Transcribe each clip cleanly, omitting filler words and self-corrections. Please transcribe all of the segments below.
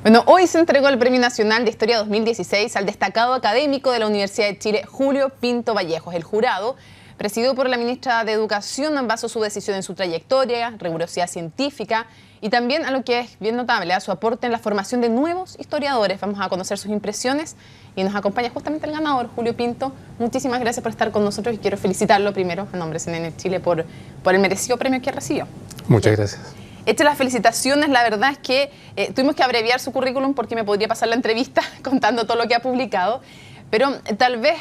Bueno, hoy se entregó el Premio Nacional de Historia 2016 al destacado académico de la Universidad de Chile, Julio Pinto Vallejos. El jurado, presidido por la ministra de Educación, basó su decisión en su trayectoria, rigurosidad científica y también a lo que es bien notable, a su aporte en la formación de nuevos historiadores. Vamos a conocer sus impresiones y nos acompaña justamente el ganador, Julio Pinto. Muchísimas gracias por estar con nosotros y quiero felicitarlo primero en nombre de CNN Chile por el merecido premio que recibió. Muchas gracias. Hechas las felicitaciones, la verdad es que tuvimos que abreviar su currículum porque me podría pasar la entrevista contando todo lo que ha publicado, pero tal vez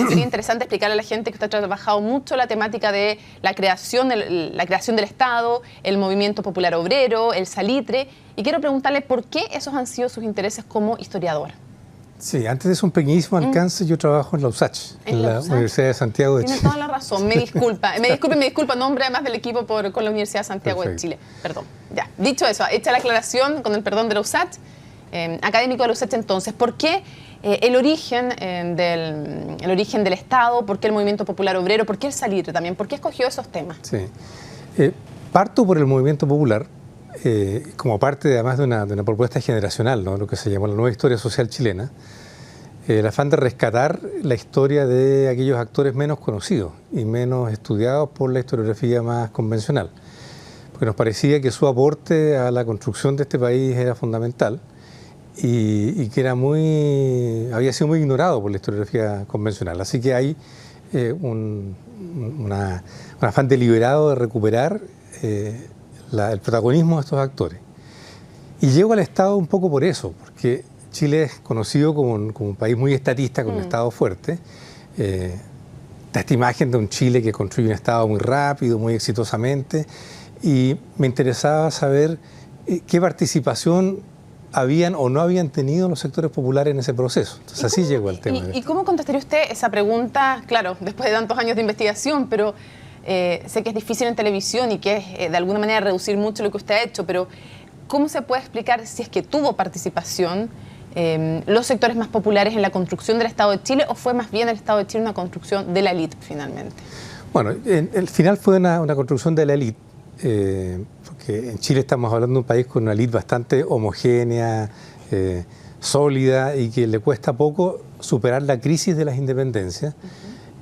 sería interesante explicarle a la gente que usted ha trabajado mucho la temática de la creación del Estado, el movimiento popular obrero, el salitre, y quiero preguntarle por qué esos han sido sus intereses como historiador. Sí, antes de eso, un pequeñísimo alcance, yo trabajo en la USACH, en la Universidad de Santiago de Chile. Tiene toda la razón, me disculpa en nombre además del equipo con la Universidad de Santiago de Chile. Perdón, ya. Dicho eso, hecha la aclaración, con el perdón de la USACH, académico de la USACH entonces, ¿por qué el origen del Estado? ¿Por qué el movimiento popular obrero? ¿Por qué el salitre también? ¿Por qué escogió esos temas? Sí, parto por el movimiento popular, como parte además de una propuesta generacional, ¿no? Lo que se llamó la nueva historia social chilena, el afán de rescatar la historia de aquellos actores menos conocidos y menos estudiados por la historiografía más convencional, porque nos parecía que su aporte a la construcción de este país era fundamental y que había sido muy ignorado por la historiografía convencional. Así que hay un afán deliberado de recuperar el protagonismo de estos actores. Y llego al Estado un poco por eso, porque Chile es conocido como un país muy estatista, con un Estado fuerte. Da esta imagen de un Chile que construye un Estado muy rápido, muy exitosamente, y me interesaba saber qué participación habían o no habían tenido los sectores populares en ese proceso. Entonces así llegó al tema. ¿Y cómo contestaría usted esa pregunta? Claro, después de tantos años de investigación, pero sé que es difícil en televisión y que es de alguna manera reducir mucho lo que usted ha hecho, pero ¿cómo se puede explicar si es que tuvo participación los sectores más populares en la construcción del Estado de Chile o fue más bien el Estado de Chile una construcción de la élite finalmente? Bueno, el final fue una construcción de la élite, porque en Chile estamos hablando de un país con una élite bastante homogénea, sólida y que le cuesta poco superar la crisis de las independencias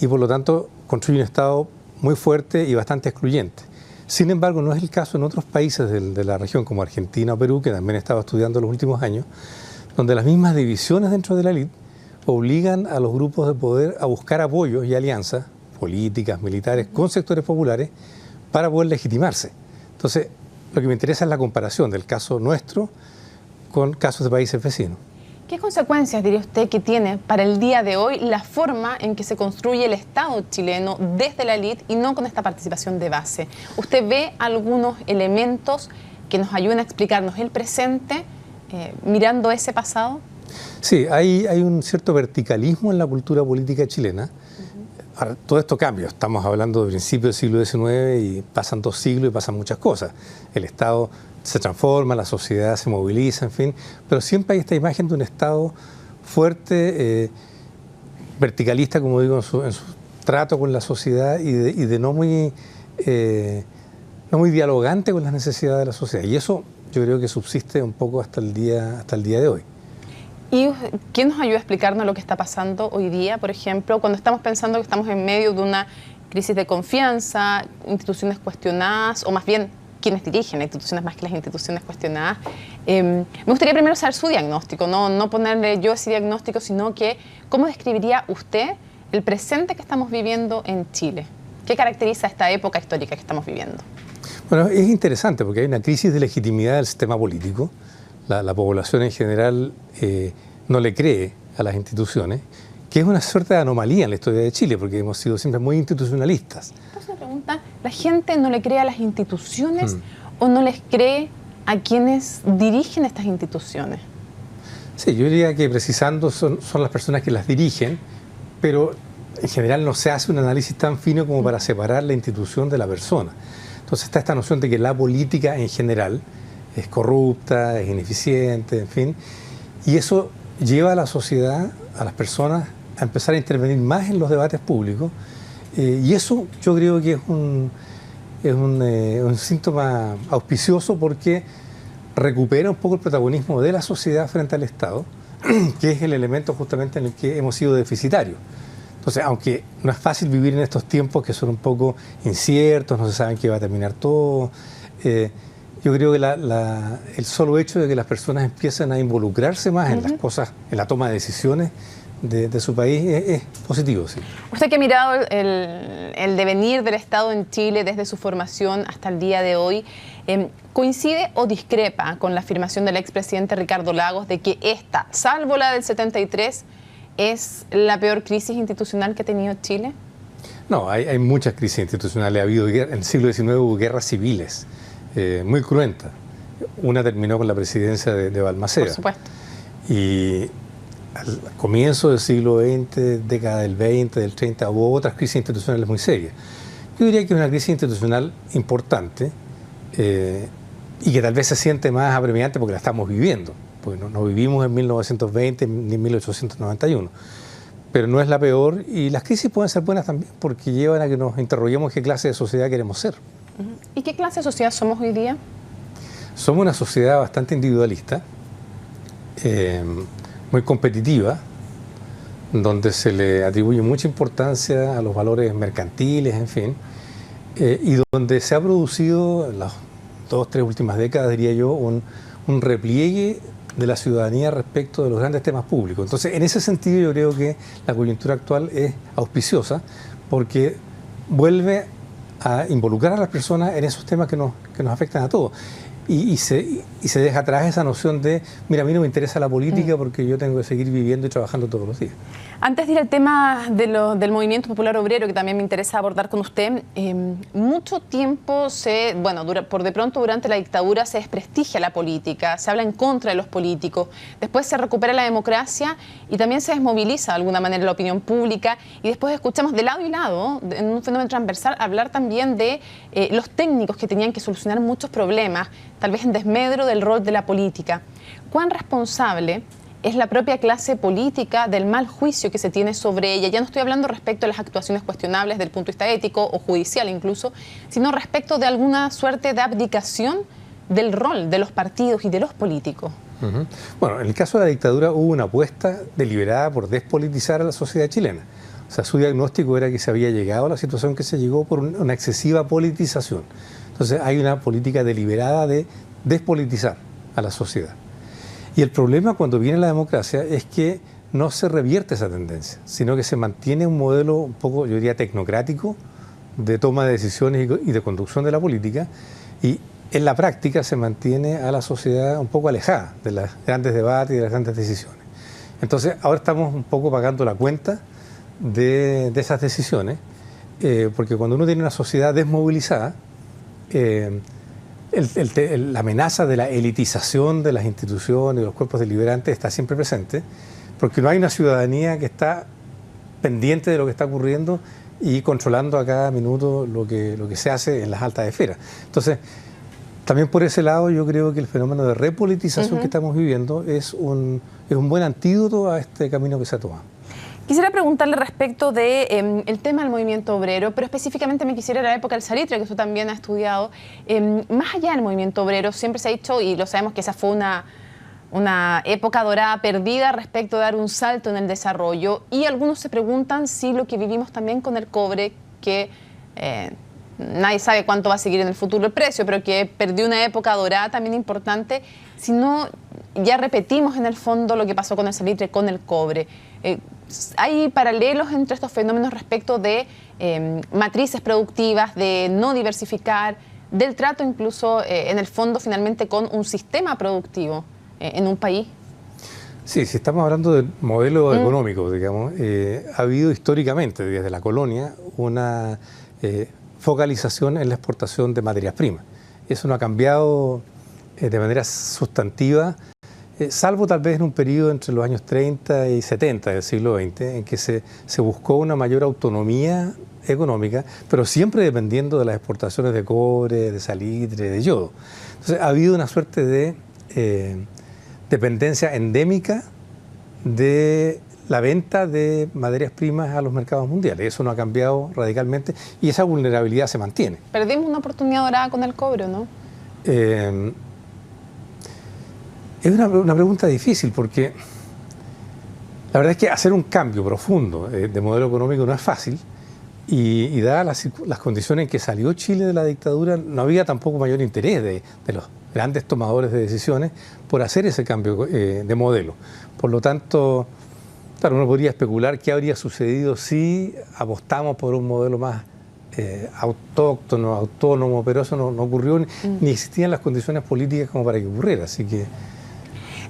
y por lo tanto construye un Estado muy fuerte y bastante excluyente. Sin embargo, no es el caso en otros países de la región como Argentina o Perú, que también he estado estudiando en los últimos años, donde las mismas divisiones dentro de la élite obligan a los grupos de poder a buscar apoyos y alianzas políticas, militares, con sectores populares para poder legitimarse. Entonces, lo que me interesa es la comparación del caso nuestro con casos de países vecinos. ¿Qué consecuencias diría usted que tiene para el día de hoy la forma en que se construye el Estado chileno desde la élite y no con esta participación de base? ¿Usted ve algunos elementos que nos ayuden a explicarnos el presente mirando ese pasado? Sí, hay un cierto verticalismo en la cultura política chilena. Ahora, todo esto cambia. Estamos hablando de principios del siglo XIX y pasan 2 siglos y pasan muchas cosas. El Estado se transforma, la sociedad se moviliza, en fin, pero siempre hay esta imagen de un Estado fuerte, verticalista, como digo, en su trato con la sociedad y de no muy dialogante con las necesidades de la sociedad. Y eso yo creo que subsiste un poco hasta el día de hoy. ¿Y quién nos ayuda a explicarnos lo que está pasando hoy día, por ejemplo, cuando estamos pensando que estamos en medio de una crisis de confianza, instituciones cuestionadas, o más bien quienes dirigen las instituciones más que las instituciones cuestionadas? Me gustaría primero saber su diagnóstico, no ponerle yo ese diagnóstico, sino que ¿cómo describiría usted el presente que estamos viviendo en Chile? ¿Qué caracteriza esta época histórica que estamos viviendo? Bueno, es interesante porque hay una crisis de legitimidad del sistema político. La población en general no le cree a las instituciones, que es una suerte de anomalía en la historia de Chile, porque hemos sido siempre muy institucionalistas. Entonces me pregunta, ¿la gente no le cree a las instituciones o no les cree a quienes dirigen estas instituciones? Sí, yo diría que precisando son las personas que las dirigen, pero en general no se hace un análisis tan fino como para separar la institución de la persona. Entonces está esta noción de que la política en general es corrupta, es ineficiente, en fin, y eso lleva a la sociedad, a las personas, a empezar a intervenir más en los debates públicos, y eso yo creo que es un síntoma auspicioso porque recupera un poco el protagonismo de la sociedad frente al Estado, que es el elemento justamente en el que hemos sido deficitarios. Entonces, aunque no es fácil vivir en estos tiempos que son un poco inciertos, no se sabe en qué va a terminar todo, yo creo que el solo hecho de que las personas empiezan a involucrarse más en las cosas, en la toma de decisiones de su país, es positivo, sí. Usted que ha mirado el devenir del Estado en Chile desde su formación hasta el día de hoy, ¿coincide o discrepa con la afirmación del expresidente Ricardo Lagos de que esta, salvo la del 73, es la peor crisis institucional que ha tenido Chile? No, hay muchas crisis institucionales. Ha habido, en el siglo XIX hubo guerras civiles muy cruentas. Una terminó con la presidencia de Balmaceda. Por supuesto. Y al comienzo del siglo XX, década del 20, del 30, hubo otras crisis institucionales muy serias. Yo diría que es una crisis institucional importante y que tal vez se siente más apremiante porque la estamos viviendo. Porque no vivimos en 1920 ni en 1891. Pero no es la peor, y las crisis pueden ser buenas también porque llevan a que nos interroguemos qué clase de sociedad queremos ser. ¿Y qué clase de sociedad somos hoy día? Somos una sociedad bastante individualista, muy competitiva, donde se le atribuye mucha importancia a los valores mercantiles, en fin, y donde se ha producido en las 2 o 3 últimas décadas, diría yo, un repliegue de la ciudadanía respecto de los grandes temas públicos. Entonces, en ese sentido, yo creo que la coyuntura actual es auspiciosa porque vuelve a involucrar a las personas en esos temas que nos afectan a todos. Y se deja atrás esa noción de, mira, a mí no me interesa la política porque yo tengo que seguir viviendo y trabajando todos los días. Antes de ir al tema del movimiento popular obrero, que también me interesa abordar con usted, mucho tiempo por de pronto durante la dictadura se desprestigia la política, se habla en contra de los políticos, después se recupera la democracia y también se desmoviliza de alguna manera la opinión pública, y después escuchamos de lado y lado, en un fenómeno transversal, hablar también de los técnicos que tenían que solucionar muchos problemas, tal vez en desmedro del rol de la política. ¿Cuán responsable es la propia clase política del mal juicio que se tiene sobre ella? Ya no estoy hablando respecto a las actuaciones cuestionables del punto de vista ético o judicial incluso, sino respecto de alguna suerte de abdicación del rol de los partidos y de los políticos. Bueno, en el caso de la dictadura hubo una apuesta deliberada por despolitizar a la sociedad chilena. O sea, su diagnóstico era que se había llegado a la situación que se llegó por una excesiva politización. Entonces hay una política deliberada de despolitizar a la sociedad. Y el problema cuando viene la democracia es que no se revierte esa tendencia, sino que se mantiene un modelo un poco, yo diría, tecnocrático de toma de decisiones y de conducción de la política, y en la práctica se mantiene a la sociedad un poco alejada de los grandes debates y de las grandes decisiones. Entonces ahora estamos un poco pagando la cuenta de esas decisiones, porque cuando uno tiene una sociedad desmovilizada, la amenaza de la elitización de las instituciones, de los cuerpos deliberantes está siempre presente, porque no hay una ciudadanía que está pendiente de lo que está ocurriendo y controlando a cada minuto lo que se hace en las altas esferas. Entonces, también por ese lado yo creo que el fenómeno de repolitización que estamos viviendo es un buen antídoto a este camino que se ha tomado. Quisiera preguntarle respecto del tema del movimiento obrero, pero específicamente me quisiera ir a la época del salitre, que usted también ha estudiado. Más allá del movimiento obrero, siempre se ha dicho, y lo sabemos, que esa fue una época dorada perdida respecto de dar un salto en el desarrollo, y algunos se preguntan si lo que vivimos también con el cobre, que nadie sabe cuánto va a seguir en el futuro el precio, pero que perdió una época dorada también importante, si no ya repetimos en el fondo lo que pasó con el salitre, con el cobre. ¿Hay paralelos entre estos fenómenos respecto de matrices productivas, de no diversificar, del trato incluso en el fondo finalmente con un sistema productivo en un país? Sí, si estamos hablando del modelo económico, digamos, ha habido históricamente desde la colonia una focalización en la exportación de materias primas. Eso no ha cambiado de manera sustantiva, salvo tal vez en un periodo entre los años 30 y 70 del siglo XX, en que se buscó una mayor autonomía económica, pero siempre dependiendo de las exportaciones de cobre, de salitre, de yodo. Entonces ha habido una suerte de dependencia endémica de la venta de materias primas a los mercados mundiales. Eso no ha cambiado radicalmente y esa vulnerabilidad se mantiene. Perdimos una oportunidad dorada con el cobre, ¿no? Es una pregunta difícil porque la verdad es que hacer un cambio profundo de modelo económico no es fácil y dadas las condiciones en que salió Chile de la dictadura, no había tampoco mayor interés de los grandes tomadores de decisiones por hacer ese cambio de modelo. Por lo tanto, claro, uno podría especular qué habría sucedido si apostamos por un modelo más autóctono, autónomo, pero eso no ocurrió, ni existían las condiciones políticas como para que ocurriera. Así que...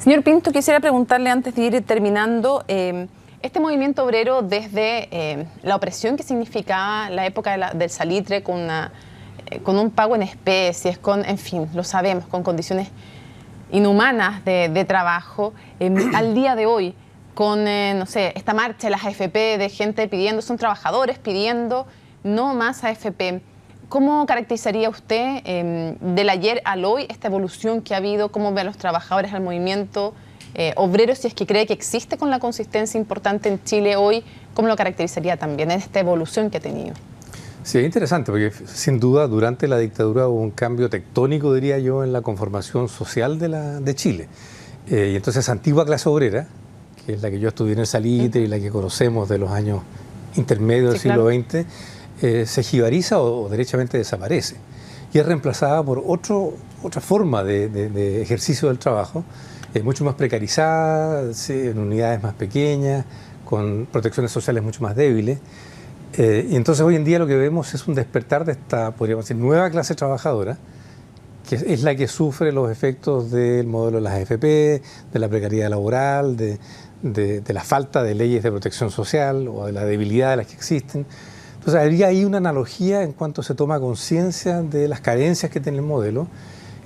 Señor Pinto, quisiera preguntarle antes de ir terminando, este movimiento obrero desde la opresión que significaba la época del salitre con un pago en especies, en fin, lo sabemos, con condiciones inhumanas de trabajo, al día de hoy, con, no sé, esta marcha de las AFP de gente pidiendo, son trabajadores pidiendo no más AFP. ¿Cómo caracterizaría usted del ayer al hoy esta evolución que ha habido? ¿Cómo ve a los trabajadores, al movimiento obrero, si es que cree que existe con la consistencia importante en Chile hoy? ¿Cómo lo caracterizaría también en esta evolución que ha tenido? Sí, es interesante porque sin duda durante la dictadura hubo un cambio tectónico, diría yo, en la conformación social de Chile. Y entonces esa antigua clase obrera, que es la que yo estudié en el Salitre y la que conocemos de los años intermedios del siglo XX, se jibariza o derechamente desaparece y es reemplazada por otra forma de ejercicio del trabajo, mucho más precarizada, en unidades más pequeñas, con protecciones sociales mucho más débiles. Y entonces hoy en día lo que vemos es un despertar de esta, podríamos decir, nueva clase trabajadora, que es la que sufre los efectos del modelo de las AFP, de la precariedad laboral, de la falta de leyes de protección social o de la debilidad de las que existen. Entonces habría ahí una analogía en cuanto se toma conciencia de las carencias que tiene el modelo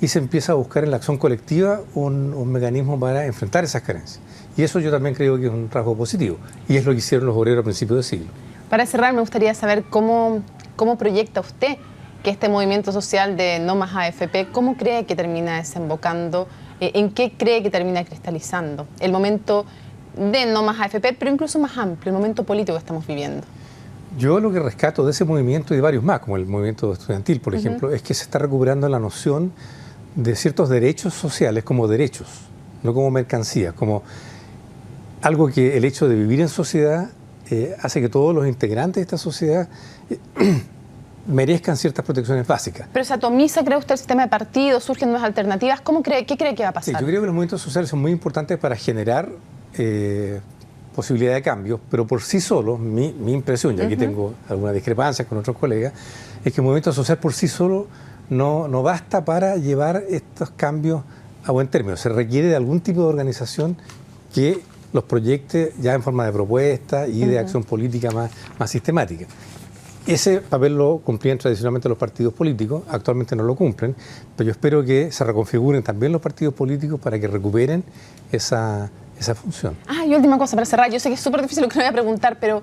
y se empieza a buscar en la acción colectiva un mecanismo para enfrentar esas carencias. Y eso yo también creo que es un rasgo positivo y es lo que hicieron los obreros a principios del siglo. Para cerrar, me gustaría saber cómo proyecta usted que este movimiento social de no más AFP, ¿cómo cree que termina desembocando? ¿En qué cree que termina cristalizando el momento de no más AFP, pero incluso más amplio, el momento político que estamos viviendo? Yo lo que rescato de ese movimiento y de varios más, como el movimiento estudiantil, por ejemplo, es que se está recuperando la noción de ciertos derechos sociales como derechos, no como mercancías, como algo que el hecho de vivir en sociedad hace que todos los integrantes de esta sociedad merezcan ciertas protecciones básicas. Pero se atomiza, ¿cree usted, el sistema de partidos? ¿Surgen nuevas alternativas? ¿Qué cree que va a pasar? Sí, yo creo que los movimientos sociales son muy importantes para generar posibilidad de cambios, pero por sí solos, mi impresión, y aquí tengo algunas discrepancias con otros colegas, es que el movimiento social por sí solo no basta para llevar estos cambios a buen término. Se requiere de algún tipo de organización que los proyecte ya en forma de propuesta y de acción política más sistemática. Ese papel lo cumplían tradicionalmente los partidos políticos, actualmente no lo cumplen, pero yo espero que se reconfiguren también los partidos políticos para que recuperen esa función. Y última cosa para cerrar, yo sé que es súper difícil lo que me voy a preguntar, pero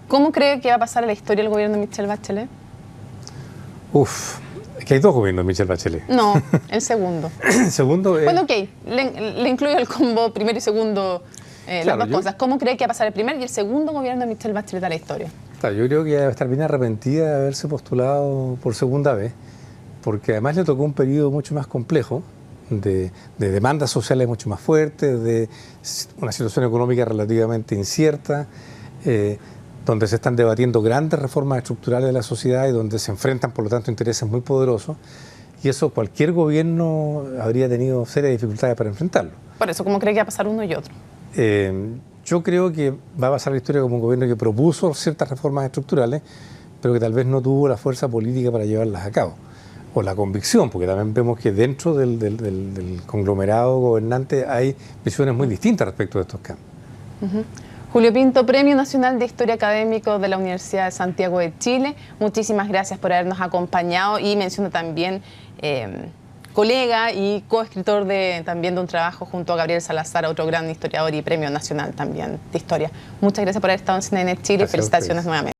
¿cómo cree que va a pasar en la historia del gobierno de Michelle Bachelet? Es que hay dos gobiernos de Michelle Bachelet. No, el segundo. El segundo es... Bueno, ok, le incluyo el combo primero y segundo, las dos cosas. ¿Cómo cree que va a pasar el primer y el segundo gobierno de Michelle Bachelet a la historia? Yo creo que debe estar bien arrepentida de haberse postulado por segunda vez, porque además le tocó un periodo mucho más complejo, de demandas sociales mucho más fuertes, de una situación económica relativamente incierta, donde se están debatiendo grandes reformas estructurales de la sociedad y donde se enfrentan, por lo tanto, intereses muy poderosos. Y eso cualquier gobierno habría tenido serias dificultades para enfrentarlo. Por eso, ¿cómo cree que va a pasar uno y otro? Yo creo que va a pasar la historia como un gobierno que propuso ciertas reformas estructurales, pero que tal vez no tuvo la fuerza política para llevarlas a cabo. O la convicción, porque también vemos que dentro del conglomerado gobernante hay visiones muy distintas respecto de estos cambios. Julio Pinto, Premio Nacional de Historia Académico de la Universidad de Santiago de Chile. Muchísimas gracias por habernos acompañado y menciono también colega y coescritor también de un trabajo junto a Gabriel Salazar, otro gran historiador y Premio Nacional también de Historia. Muchas gracias por haber estado en CNN Chile y felicitaciones nuevamente.